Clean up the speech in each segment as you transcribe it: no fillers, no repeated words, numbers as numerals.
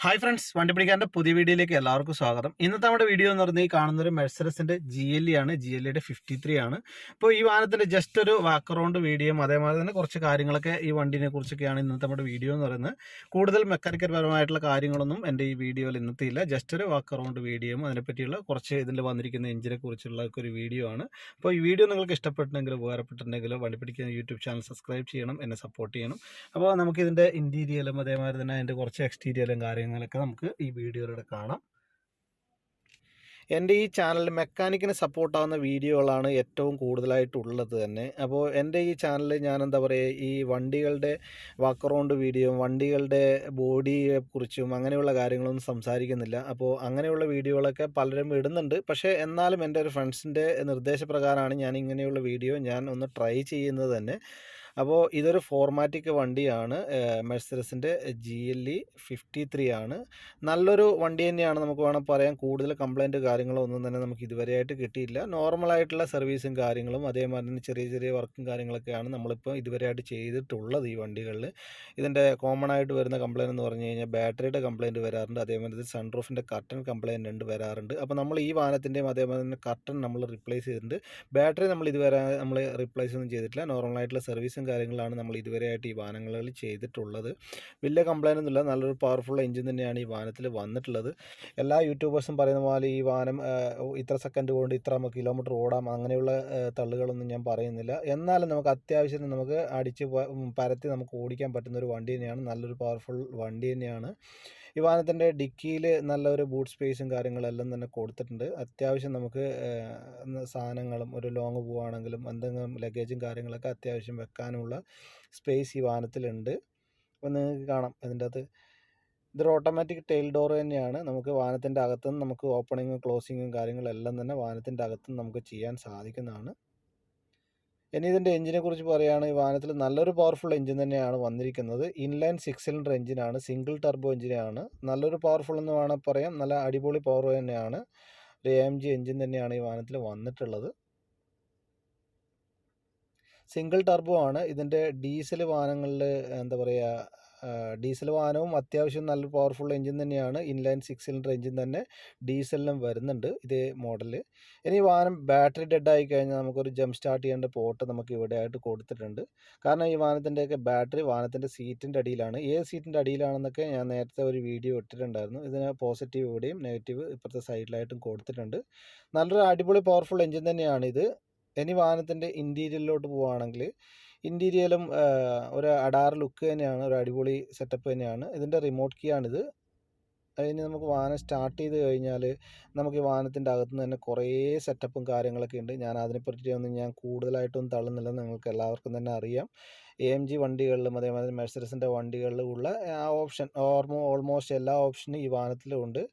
Hi friends, വണ്ടിപ്പിടിക്കാരൻ്റെ പുതിയ വീഡിയോയിലേക്ക് എല്ലാവർക്കും സ്വാഗതം. ഇന്നത്തെ നമ്മുടെ വീഡിയോ എന്ന് പറഞ്ഞാൽ ഈ കാണുന്നൊരു മെഴ്സറസിൻ്റെ GLE ആണ്. GLEയുടെ 53 ആണ്. അപ്പോൾ ഈ വാഹനത്തിൻ്റെ ജസ്റ്റ് ഒരു വാക്ക് അറൗണ്ട് വീഡിയോയും അതേമാതിരി തന്നെ കുറച്ച് കാര്യങ്ങളൊക്കെ ഈ വണ്ടിനെ കുറിച്ചൊക്കെയാണ് ഇന്നത്തെ നമ്മുടെ വീഡിയോ എന്ന് പറയുന്നത്. കൂടുതൽ മെക്കാനിക്കൽ പരമായിട്ടുള്ള കാര്യങ്ങളൊന്നും എൻ്റെ ഈ വീഡിയോയിൽ ഇന്നത്തെ ഇല്ല. ജസ്റ്റ് ഒരു വാക്ക് അറൗണ്ട് വീഡിയോയും അതിനെപ്പറ്റിയുള്ള കുറച്ച് ഇതിൽ വന്നിരിക്കുന്ന എഞ്ചിനെ കുറിച്ചുള്ള ഒരു വീഡിയോ ആണ്. അപ്പോൾ ഈ വീഡിയോ നിങ്ങൾക്ക് ഇഷ്ടപ്പെട്ടിട്ടുണ്ടെങ്കിലോ ഉപകാരപ്പെട്ടിട്ടുണ്ടെങ്കിലോ വണ്ടിപ്പിടിക്കുന്ന യൂട്യൂബ് ചാനൽ സബ്സ്ക്രൈബ് ചെയ്യണം, എന്നെ സപ്പോർട്ട് ചെയ്യണം. അപ്പോൾ നമുക്കിതിൻ്റെ ഇൻറ്റീരിയലും അതേമാതിരി തന്നെ അതിൻ്റെ കുറച്ച് എക്സ്റ്റീരിയലും കാര്യങ്ങളൊക്കെ നമുക്ക് ഈ വീഡിയോയിലൂടെ കാണാം. എൻ്റെ ഈ ചാനലിൽ മെക്കാനിക്കിന് സപ്പോർട്ടാകുന്ന വീഡിയോകളാണ് ഏറ്റവും കൂടുതലായിട്ടുള്ളത് തന്നെ. അപ്പോൾ എൻ്റെ ഈ ചാനലിൽ ഞാൻ എന്താ പറയുക, ഈ വണ്ടികളുടെ വാക്ക് അറൗണ്ട് വീഡിയോ, വണ്ടികളുടെ ബോഡിയെ കുറിച്ചും അങ്ങനെയുള്ള കാര്യങ്ങളൊന്നും സംസാരിക്കുന്നില്ല. അപ്പോൾ അങ്ങനെയുള്ള വീഡിയോകളൊക്കെ പലരും ഇടുന്നുണ്ട്. പക്ഷേ എന്നാലും എൻ്റെ ഒരു ഫ്രണ്ട്സിൻ്റെ നിർദ്ദേശപ്രകാരമാണ് ഞാൻ ഇങ്ങനെയുള്ള വീഡിയോ ഞാൻ ഒന്ന് ട്രൈ ചെയ്യുന്നത് തന്നെ. അപ്പോൾ ഇതൊരു ഫോർമാറ്റിക് വണ്ടിയാണ്. മെഴ്സറസിൻ്റെ GLE 53 ആണ്. നല്ലൊരു വണ്ടി തന്നെയാണ്, നമുക്ക് വേണം പറയാം. കൂടുതൽ കംപ്ലൈൻറ്റ് കാര്യങ്ങളോ ഒന്നും തന്നെ നമുക്ക് ഇതുവരെയായിട്ട് കിട്ടിയില്ല. നോർമലായിട്ടുള്ള സർവീസും കാര്യങ്ങളും അതേമാതിരി തന്നെ ചെറിയ ചെറിയ വർക്കും കാര്യങ്ങളൊക്കെയാണ് നമ്മളിപ്പോൾ ഇതുവരെയായിട്ട് ചെയ്തിട്ടുള്ളത് ഈ വണ്ടികളിൽ. ഇതിൻ്റെ കോമൺ ആയിട്ട് വരുന്ന കംപ്ലൈൻറ്റ് എന്ന് പറഞ്ഞു കഴിഞ്ഞാൽ ബാറ്ററിയുടെ കംപ്ലൈൻറ്റ് വരാറുണ്ട്. അതേമാതിരി സൺറൂഫിൻ്റെ കർട്ടൻ കംപ്ലൈൻറ്റ് വരാറുണ്ട്. അപ്പോൾ നമ്മൾ ഈ വാഹനത്തിൻ്റെയും അതേമാതിരി തന്നെ കർട്ടൻ നമ്മൾ റിപ്ലേസ് ചെയ്തിട്ടുണ്ട്. ബാറ്ററി നമ്മൾ ഇതുവരെ റിപ്ലേസ് ഒന്നും ചെയ്തിട്ടില്ല. നോർമലായിട്ടുള്ള സർവീസും കാര്യങ്ങളാണ് നമ്മൾ ഇതുവരെയായിട്ട് ഈ വാഹനങ്ങളിൽ ചെയ്തിട്ടുള്ളത്. വലിയ കംപ്ലൈൻ്റ് ഒന്നുമില്ല. നല്ലൊരു പവർഫുൾ എഞ്ചിൻ തന്നെയാണ് ഈ വാഹനത്തിൽ വന്നിട്ടുള്ളത്. എല്ലാ യൂട്യൂബേഴ്സും പറയുന്ന പോലെ ഈ വാഹനം ഇത്ര സെക്കൻഡ് കൊണ്ട് ഇത്ര കിലോമീറ്റർ ഓടാം അങ്ങനെയുള്ള തള്ളുകളൊന്നും ഞാൻ പറയുന്നില്ല. എന്നാലും നമുക്ക് അത്യാവശ്യം നമുക്ക് അടിച്ച് പരത്തി നമുക്ക് ഓടിക്കാൻ പറ്റുന്ന ഒരു വണ്ടി തന്നെയാണ്. നല്ലൊരു പവർഫുൾ വണ്ടി തന്നെയാണ്. ഈ വാഹനത്തിൻ്റെ ഡിക്കിയിൽ നല്ലൊരു ബൂട്ട് സ്പേസും കാര്യങ്ങളെല്ലാം തന്നെ കൊടുത്തിട്ടുണ്ട്. അത്യാവശ്യം നമുക്ക് സാധനങ്ങളും ഒരു ലോങ് പോവുകയാണെങ്കിലും എന്തെങ്കിലും ലഗേജും കാര്യങ്ങളൊക്കെ അത്യാവശ്യം വെക്കാനുള്ള സ്പേസ് ഈ വാഹനത്തിലുണ്ട്. അപ്പോൾ നിങ്ങൾക്ക് കാണാം ഇതിൻ്റെ അകത്ത് ഇതൊരു ഓട്ടോമാറ്റിക് ടെയിൽ ഡോർ തന്നെയാണ്. നമുക്ക് വാഹനത്തിൻ്റെ അകത്തുനിന്ന് നമുക്ക് ഓപ്പണിങ്ങും ക്ലോസിങ്ങും കാര്യങ്ങളെല്ലാം തന്നെ വാഹനത്തിൻ്റെ അകത്തുനിന്ന് നമുക്ക് ചെയ്യാൻ സാധിക്കുന്നതാണ്. ഇനി ഇതിൻ്റെ എഞ്ചിനെ കുറിച്ച് പറയുകയാണ്. ഈ വാഹനത്തിൽ നല്ലൊരു പവർഫുൾ എഞ്ചിൻ തന്നെയാണ് വന്നിരിക്കുന്നത്. ഇൻലൈൻ 6 സിലിണ്ടർ എഞ്ചിനാണ്, സിംഗിൾ ടർബോ എഞ്ചിനാണ്. നല്ലൊരു പവർഫുൾ എന്ന് വേണം പറയാം. നല്ല അടിപൊളി പവർ തന്നെയാണ്. ഒരു AMG എഞ്ചിൻ തന്നെയാണ് ഈ വാഹനത്തിൽ വന്നിട്ടുള്ളത്. സിംഗിൾ ടർബോ ആണ്. ഇതിൻ്റെ ഡീസൽ വാഹനങ്ങളിൽ എന്താ പറയുക, ഡീസൽ വാഹനവും അത്യാവശ്യം നല്ല പവർഫുൾ എഞ്ചിൻ തന്നെയാണ്. ഇൻലൈൻ 6 സിലിണ്ടർ എഞ്ചിൻ തന്നെ ഡീസലിലും വരുന്നുണ്ട് ഇതേ മോഡൽ. ഇനി വാഹനം ബാറ്ററി ഡെഡ് ആയി കഴിഞ്ഞാൽ നമുക്കൊരു ജംപ് സ്റ്റാർട്ട് ചെയ്യേണ്ട പോർട്ട് നമുക്ക് ഇവിടെ ആയിട്ട് കൊടുത്തിട്ടുണ്ട്. കാരണം ഈ വാഹനത്തിൻ്റെയൊക്കെ ബാറ്ററി വാഹനത്തിൻ്റെ സീറ്റിൻ്റെ അടിയിലാണ്. ഏത് സീറ്റിൻ്റെ അടിയിലാണെന്നൊക്കെ ഞാൻ നേരത്തെ ഒരു വീഡിയോ ഇട്ടിട്ടുണ്ടായിരുന്നു. ഇതിന് പോസിറ്റീവ് ഇവിടെയും നെഗറ്റീവ് ഇപ്പുറത്തെ സൈഡിലായിട്ടും കൊടുത്തിട്ടുണ്ട്. നല്ലൊരു അടിപൊളി പവർഫുൾ എഞ്ചിൻ തന്നെയാണിത്. ഇനി വാഹനത്തിൻ്റെ ഇൻറ്റീരിയറിലോട്ട് പോവുകയാണെങ്കിൽ ഇൻറ്റീരിയലും ഒരു അഡാർ ലുക്ക് തന്നെയാണ്. ഒരു അടിപൊളി സെറ്റപ്പ് തന്നെയാണ്. ഇതിൻ്റെ റിമോട്ട് കീ ആണിത്. അതിന് നമുക്ക് വാഹനം സ്റ്റാർട്ട് ചെയ്ത് കഴിഞ്ഞാൽ നമുക്ക് ഈ വാഹനത്തിൻ്റെ അകത്തുനിന്ന് തന്നെ കുറേ സെറ്റപ്പും കാര്യങ്ങളൊക്കെ ഉണ്ട്. ഞാൻ അതിനെപ്പറ്റിയൊന്നും ഞാൻ കൂടുതലായിട്ടൊന്നും തള്ളുന്നില്ല, നിങ്ങൾക്ക് എല്ലാവർക്കും തന്നെ അറിയാം. AMG വണ്ടികളിലും അതേമാതിരി മെഴ്സറസിൻ്റെ വണ്ടികളിലും ഉള്ള ആ ഓപ്ഷൻ ഓൾമോസ്റ്റ് എല്ലാ ഓപ്ഷനും ഈ വാഹനത്തിലും ഉണ്ട്.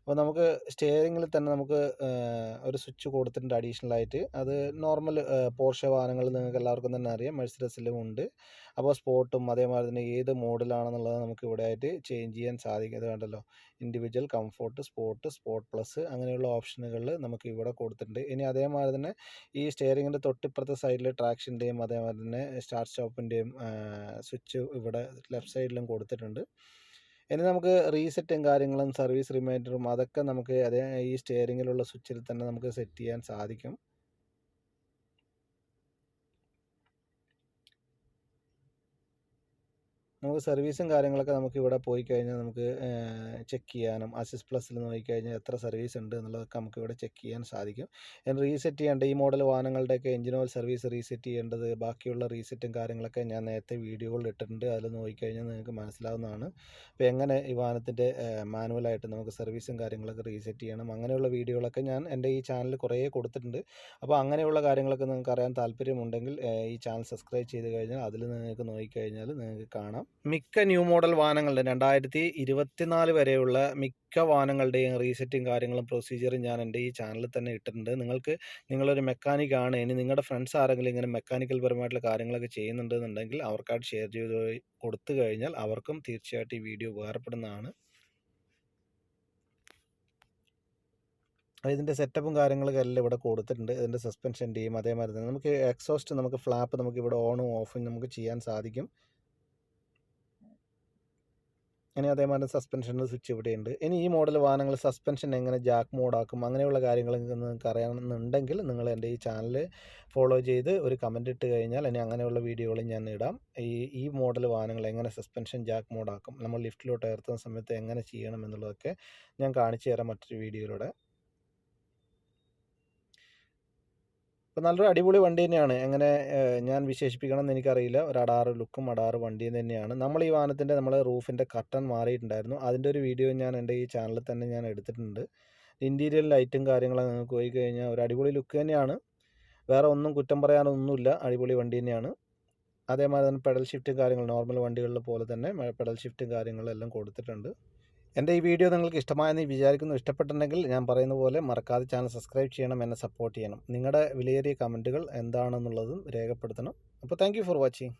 അപ്പോൾ നമുക്ക് സ്റ്റിയറിങ്ങിൽ തന്നെ നമുക്ക് ഒരു സ്വിച്ച് കൊടുത്തിട്ടുണ്ട് അഡീഷണൽ ആയിട്ട്. അത് നോർമൽ പോർഷെ വാഹനങ്ങളിൽ നിങ്ങൾക്ക് എല്ലാവർക്കും തന്നെ അറിയാം, മെഴ്സറസിലും ഉണ്ട്. അപ്പോൾ സ്പോർട്ടും അതേമാതിരി തന്നെ ഏത് മോഡലാണെന്നുള്ളത് നമുക്ക് ഇവിടെ ആയിട്ട് ചേഞ്ച് ചെയ്യാൻ സാധിക്കും. ഇത് കണ്ടല്ലോ, ഇൻഡിവിജ്വൽ, കംഫോർട്ട്, സ്പോർട്ട് പ്ലസ് അങ്ങനെയുള്ള ഓപ്ഷനുകളിൽ നമുക്ക് ഇവിടെ കൊടുത്തിട്ടുണ്ട്. ഇനി അതേമാതിരി തന്നെ ഈ സ്റ്റിയറിങ്ങിൻ്റെ തൊട്ടിപ്പുറത്തെ സൈഡിൽ ട്രാക്ഷൻ്റെയും അതേമാതിരി തന്നെ സ്റ്റാർട്ട് സ്റ്റോപ്പിൻ്റെയും സ്വിച്ച് ഇവിടെ ലെഫ്റ്റ് സൈഡിലും കൊടുത്തിട്ടുണ്ട്. ഇനി നമുക്ക് റീസെറ്റും കാര്യങ്ങളും സർവീസ് റിമൈൻഡറും അതൊക്കെ നമുക്ക് ഈ സ്റ്റിയറിങ്ങിലുള്ള സ്വിച്ചിൽ തന്നെ നമുക്ക് സെറ്റ് ചെയ്യാൻ സാധിക്കും. നമുക്ക് സർവീസും കാര്യങ്ങളൊക്കെ നമുക്ക് ഇവിടെ പോയി കഴിഞ്ഞാൽ നമുക്ക് ചെക്ക് ചെയ്യാനും അസിസ്റ്റ് പ്ലസ്സിൽ നോക്കിക്കഴിഞ്ഞാൽ എത്ര സർവീസ് ഉണ്ട് എന്നുള്ളതൊക്കെ നമുക്ക് ഇവിടെ ചെക്ക് ചെയ്യാൻ സാധിക്കും. റീസെറ്റ് ചെയ്യേണ്ട ഈ മോഡൽ വാഹനങ്ങളുടെയൊക്കെ എഞ്ചിൻ ഓയിൽ സർവീസ് റീസെറ്റ് ചെയ്യേണ്ടത് ബാക്കിയുള്ള റീസെറ്റും കാര്യങ്ങളൊക്കെ ഞാൻ നേരത്തെ വീഡിയോകളിൽ ഇട്ടിട്ടുണ്ട്. അതിൽ നോക്കിക്കഴിഞ്ഞാൽ നിങ്ങൾക്ക് മനസ്സിലാവുന്നതാണ്. അപ്പോൾ എങ്ങനെ ഈ വാഹനത്തിൻ്റെ മാനുവലായിട്ട് നമുക്ക് സർവീസും കാര്യങ്ങളൊക്കെ റീസെറ്റ് ചെയ്യണം അങ്ങനെയുള്ള വീഡിയോകളൊക്കെ ഞാൻ എൻ്റെ ഈ ചാനലിൽ കുറേ കൊടുത്തിട്ടുണ്ട്. അപ്പോൾ അങ്ങനെയുള്ള കാര്യങ്ങളൊക്കെ നിങ്ങൾക്ക് അറിയാൻ താല്പര്യമുണ്ടെങ്കിൽ ഈ ചാനൽ സബ്സ്ക്രൈബ് ചെയ്ത് കഴിഞ്ഞാൽ അതിൽ നിങ്ങൾക്ക് നോക്കിക്കഴിഞ്ഞാൽ നിങ്ങൾക്ക് കാണാം. മിക്ക ന്യൂ മോഡൽ വാഹനങ്ങളുടെ 2024 വരെയുള്ള മിക്ക വാഹനങ്ങളുടെയും റീസെറ്റും കാര്യങ്ങളും പ്രൊസീജിയറും ഞാൻ എൻ്റെ ഈ ചാനലിൽ തന്നെ ഇട്ടിട്ടുണ്ട്. നിങ്ങളൊരു മെക്കാനിക്കാണ്, ഇനി നിങ്ങളുടെ ഫ്രണ്ട്സ് ആരെങ്കിലും ഇങ്ങനെ മെക്കാനിക്കൽ പരമായിട്ടുള്ള കാര്യങ്ങളൊക്കെ ചെയ്യുന്നുണ്ടെന്നുണ്ടെങ്കിൽ അവർക്കായിട്ട് ഷെയർ ചെയ്ത് കൊടുത്തു കഴിഞ്ഞാൽ അവർക്കും തീർച്ചയായിട്ടും ഈ വീഡിയോ ഉപകാരപ്പെടുന്നതാണ്. ഇതിൻ്റെ സെറ്റപ്പും കാര്യങ്ങളൊക്കെ എല്ലാം ഇവിടെ കൊടുത്തിട്ടുണ്ട്. ഇതിൻ്റെ സസ്പെൻഷൻ്റെയും അതേമാതിരി തന്നെ നമുക്ക് എക്സോസ്റ്റ്, നമുക്ക് ഫ്ലാപ്പ് നമുക്ക് ഇവിടെ ഓണും ഓഫും നമുക്ക് ചെയ്യാൻ സാധിക്കും. ഇനി അതേമാതിരി സസ്പെൻഷൻ്റെ സ്വിച്ച് ഇവിടെയുണ്ട്. ഇനി ഈ മോഡൽ വാഹനങ്ങൾ സസ്പെൻഷൻ എങ്ങനെ ജാക്ക് മോഡാക്കും അങ്ങനെയുള്ള കാര്യങ്ങൾ നിങ്ങൾക്ക് അറിയണമെന്നുണ്ടെങ്കിൽ നിങ്ങൾ എൻ്റെ ഈ ചാനൽ ഫോളോ ചെയ്ത് ഒരു കമൻറ്റ് ഇട്ട് കഴിഞ്ഞാൽ ഇനി അങ്ങനെയുള്ള വീഡിയോകൾ ഞാൻ ഇടാം. ഈ മോഡൽ വാഹനങ്ങൾ എങ്ങനെ സസ്പെൻഷൻ ജാക്ക് മോഡാക്കും, നമ്മൾ ലിഫ്റ്റിലോട്ട് ഉയർത്തുന്ന സമയത്ത് എങ്ങനെ ചെയ്യണം എന്നുള്ളതൊക്കെ ഞാൻ കാണിച്ചു തരാം മറ്റൊരു വീഡിയോയിലൂടെ. അപ്പോൾ നല്ലൊരു അടിപൊളി വണ്ടി തന്നെയാണ്. എങ്ങനെ ഞാൻ വിശേഷിപ്പിക്കണം എന്ന് എനിക്കറിയില്ല. ഒരു അടാറ് ലുക്കും അടാറ് വണ്ടിയും തന്നെയാണ്. നമ്മൾ ഈ വാഹനത്തിൻ്റെ റൂഫിൻ്റെ കർട്ടൻ മാറിയിട്ടുണ്ടായിരുന്നു. അതിൻ്റെ ഒരു വീഡിയോ ഞാൻ എൻ്റെ ഈ ചാനലിൽ തന്നെ ഞാൻ എടുത്തിട്ടുണ്ട്. ഇൻറ്റീരിയർ ലൈറ്റും കാര്യങ്ങളൊക്കെ നിങ്ങൾക്ക് പോയി കഴിഞ്ഞാൽ ഒരു അടിപൊളി ലുക്ക് തന്നെയാണ്. വേറെ ഒന്നും കുറ്റം പറയാനൊന്നുമില്ല, അടിപൊളി വണ്ടി തന്നെയാണ്. അതേമാതിരി തന്നെ പെഡൽ ഷിഫ്റ്റും കാര്യങ്ങൾ നോർമൽ വണ്ടികളിലെ പോലെ തന്നെ പെഡൽ ഷിഫ്റ്റും കാര്യങ്ങളെല്ലാം കൊടുത്തിട്ടുണ്ട്. എൻ്റെ ഈ വീഡിയോ നിങ്ങൾക്ക് ഇഷ്ടമായെന്ന് വിചാരിക്കുന്നു. ഇഷ്ടപ്പെട്ടിട്ടുണ്ടെങ്കിൽ ഞാൻ പറയുന്ന പോലെ മറക്കാതെ ചാനൽ സബ്സ്ക്രൈബ് ചെയ്യണം, എന്നെ സപ്പോർട്ട് ചെയ്യണം. നിങ്ങളുടെ വിലയേറിയ കമൻറ്റുകൾ എന്താണെന്നുള്ളതും രേഖപ്പെടുത്തണം. അപ്പോൾ താങ്ക് യു ഫോർ വാച്ചിങ്.